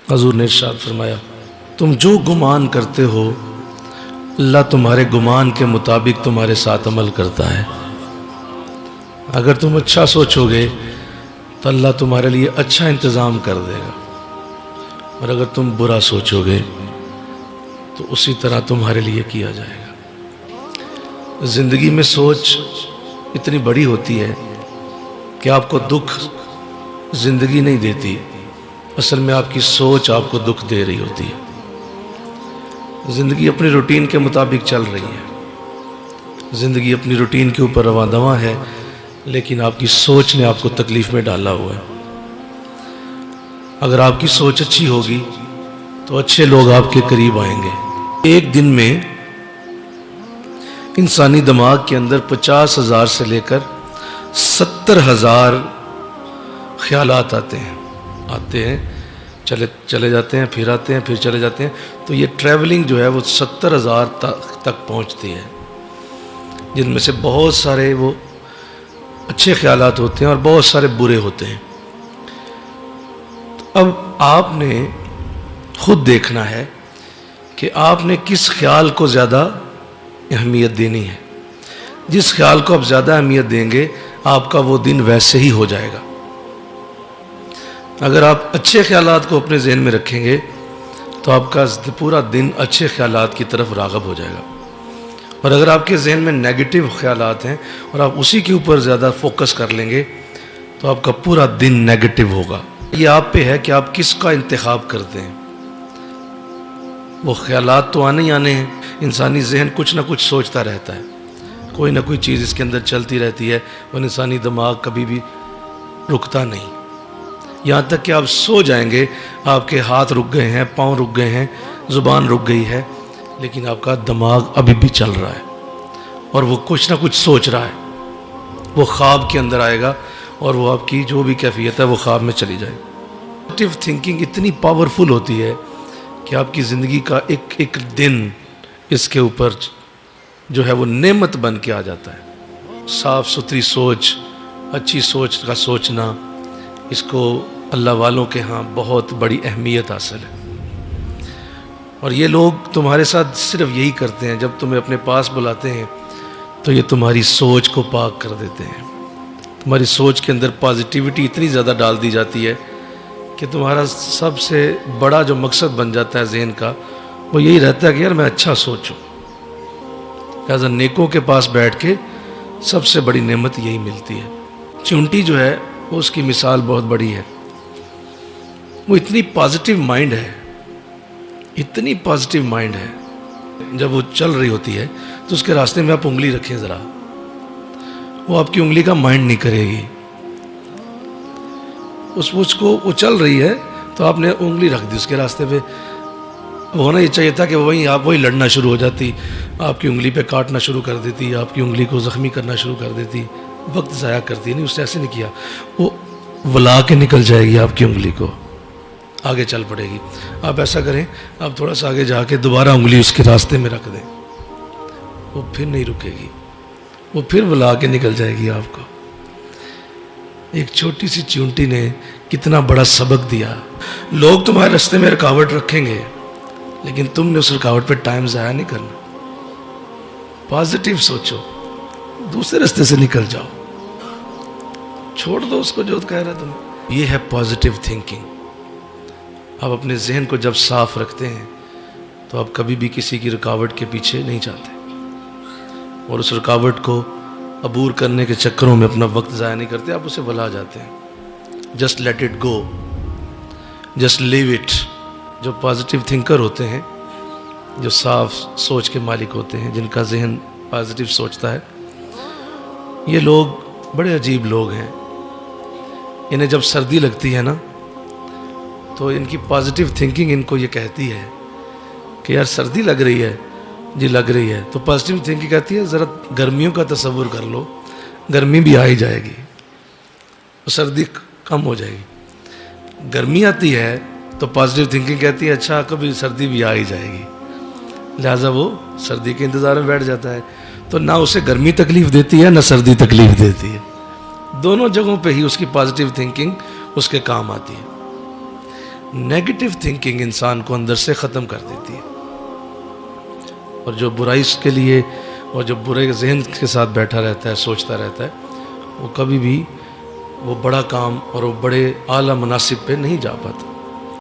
حضور نے ارشاد فرمایا تم جو گمان کرتے ہو اللہ تمہارے گمان کے مطابق تمہارے ساتھ عمل کرتا ہے۔ اگر تم اچھا سوچو گے تو اللہ تمہارے لیے اچھا انتظام کر دے گا، اور اگر تم برا سوچو گے تو اسی طرح تمہارے لیے کیا جائے گا۔ زندگی میں سوچ اتنی بڑی ہوتی ہے کہ آپ کو دکھ زندگی نہیں دیتی، اصل میں آپ کی سوچ آپ کو دکھ دے رہی ہوتی ہے۔ زندگی اپنی روٹین کے مطابق چل رہی ہے، زندگی اپنی روٹین کے اوپر رواں دواں ہے، لیکن آپ کی سوچ نے آپ کو تکلیف میں ڈالا ہوا ہے۔ اگر آپ کی سوچ اچھی ہوگی تو اچھے لوگ آپ کے قریب آئیں گے۔ ایک دن میں انسانی دماغ کے اندر 50,000 سے لے کر 70,000 خیالات آتے ہیں، چلے جاتے ہیں، پھر آتے ہیں، پھر چلے جاتے ہیں۔ تو یہ ٹریولنگ جو ہے وہ 70,000 تک پہنچتی ہے، جن میں سے بہت سارے وہ اچھے خیالات ہوتے ہیں اور بہت سارے برے ہوتے ہیں۔ اب آپ نے خود دیکھنا ہے کہ آپ نے کس خیال کو زیادہ اہمیت دینی ہے۔ جس خیال کو آپ زیادہ اہمیت دیں گے آپ کا وہ دن ویسے ہی ہو جائے گا۔ اگر آپ اچھے خیالات کو اپنے ذہن میں رکھیں گے تو آپ کا پورا دن اچھے خیالات کی طرف راغب ہو جائے گا، اور اگر آپ کے ذہن میں نیگیٹو خیالات ہیں اور آپ اسی کے اوپر زیادہ فوکس کر لیں گے تو آپ کا پورا دن نیگیٹو ہوگا۔ یہ آپ پہ ہے کہ آپ کس کا انتخاب کرتے ہیں۔ وہ خیالات تو آنے ہی آنے ہیں، انسانی ذہن کچھ نہ کچھ سوچتا رہتا ہے، کوئی نہ کوئی چیز اس کے اندر چلتی رہتی ہے، وہ انسانی دماغ کبھی بھی رکتا نہیں۔ یہاں تک کہ آپ سو جائیں گے، آپ کے ہاتھ رک گئے ہیں، پاؤں رک گئے ہیں، زبان رک گئی ہے، لیکن آپ کا دماغ ابھی بھی چل رہا ہے اور وہ کچھ نہ کچھ سوچ رہا ہے۔ وہ خواب کے اندر آئے گا اور وہ آپ کی جو بھی کیفیت ہے وہ خواب میں چلی جائے۔ پازیٹیو تھنکنگ اتنی پاورفل ہوتی ہے کہ آپ کی زندگی کا ایک دن اس کے اوپر جو ہے وہ نعمت بن کے آ جاتا ہے۔ صاف ستھری سوچ، اچھی سوچ کا سوچنا، اس کو اللہ والوں کے ہاں بہت بڑی اہمیت حاصل ہے۔ اور یہ لوگ تمہارے ساتھ صرف یہی کرتے ہیں، جب تمہیں اپنے پاس بلاتے ہیں تو یہ تمہاری سوچ کو پاک کر دیتے ہیں۔ تمہاری سوچ کے اندر پازیٹیوٹی اتنی زیادہ ڈال دی جاتی ہے کہ تمہارا سب سے بڑا جو مقصد بن جاتا ہے ذہن کا وہ یہی رہتا ہے کہ یار میں اچھا سوچوں۔ لہٰذا نیکوں کے پاس بیٹھ کے سب سے بڑی نعمت یہی ملتی ہے۔ چونٹی جو ہے وہ اس کی مثال بہت بڑی ہے۔ وہ اتنی پازیٹیو مائنڈ ہے، اتنی پازیٹیو مائنڈ ہے، جب وہ چل رہی ہوتی ہے تو اس کے راستے میں آپ انگلی رکھیں ذرا، وہ آپ کی انگلی کا مائنڈ نہیں کرے گی۔ اس کو وہ چل رہی ہے تو آپ نے انگلی رکھ دی اس کے راستے پہ۔ ہونا یہ چاہیے تھا کہ وہی لڑنا شروع ہو جاتی، آپ کی انگلی پہ کاٹنا شروع کر دیتی، آپ کی انگلی کو زخمی کرنا شروع کر دیتی، وقت ضائع کرتی۔ نہیں، اس نے ایسے نہیں کیا، وہ ولا کے نکل جائے گی آپ کی انگلی کو، آگے چل پڑے گی۔ آپ ایسا کریں، آپ تھوڑا سا آگے جا کے دوبارہ انگلی اس کے راستے میں رکھ دیں، وہ پھر نہیں رکے گی، وہ پھر ولا کے نکل جائے گی آپ کو۔ ایک چھوٹی سی چونٹی نے کتنا بڑا سبق دیا۔ لوگ تمہارے راستے میں رکاوٹ رکھیں گے لیکن تم نے اس رکاوٹ پہ ٹائم ضائع نہیں کرنا۔ پازیٹیو سوچو، دوسرے راستے سے نکل جاؤ، چھوڑ دو اس کو جو کہہ رہا ہے تمہیں۔ یہ ہے پازیٹیو تھنکنگ۔ آپ اپنے ذہن کو جب صاف رکھتے ہیں تو آپ کبھی بھی کسی کی رکاوٹ کے پیچھے نہیں جاتے، اور اس رکاوٹ کو عبور کرنے کے چکروں میں اپنا وقت ضائع نہیں کرتے، آپ اسے بھلا جاتے ہیں۔ Just let it go, just leave it. جو پازیٹیو تھنکر ہوتے ہیں، جو صاف سوچ کے مالک ہوتے ہیں، جن کا ذہن پازیٹیو سوچتا ہے، یہ لوگ بڑے عجیب لوگ ہیں۔ انہیں جب سردی لگتی ہے نا تو ان کی پازیٹیو تھنکنگ ان کو یہ کہتی ہے کہ یار سردی لگ رہی ہے، جی لگ رہی ہے، تو پازیٹیو تھنکنگ کہتی ہے ذرا گرمیوں کا تصور کر لو، گرمی بھی آ ہی جائے گی، سردی کم ہو جائے گی۔ گرمی آتی ہے تو پازیٹیو تھنکنگ کہتی ہے اچھا کبھی سردی بھی آ ہی جائے گی، لہٰذا وہ سردی کے انتظار میں بیٹھ جاتا ہے۔ تو نہ اسے گرمی تکلیف دیتی ہے نہ سردی تکلیف دیتی ہے، دونوں جگہوں پہ ہی اس کی پازیٹیو تھنکنگ اس کے کام آتی ہے۔ نیگیٹو تھنکنگ انسان کو اندر سے ختم کر دیتی ہے، اور جو برائی کے لیے اور جو برے ذہن کے ساتھ بیٹھا رہتا ہے، سوچتا رہتا ہے، وہ کبھی بھی وہ بڑا کام اور وہ بڑے اعلیٰ مناصب پہ نہیں جا پاتا۔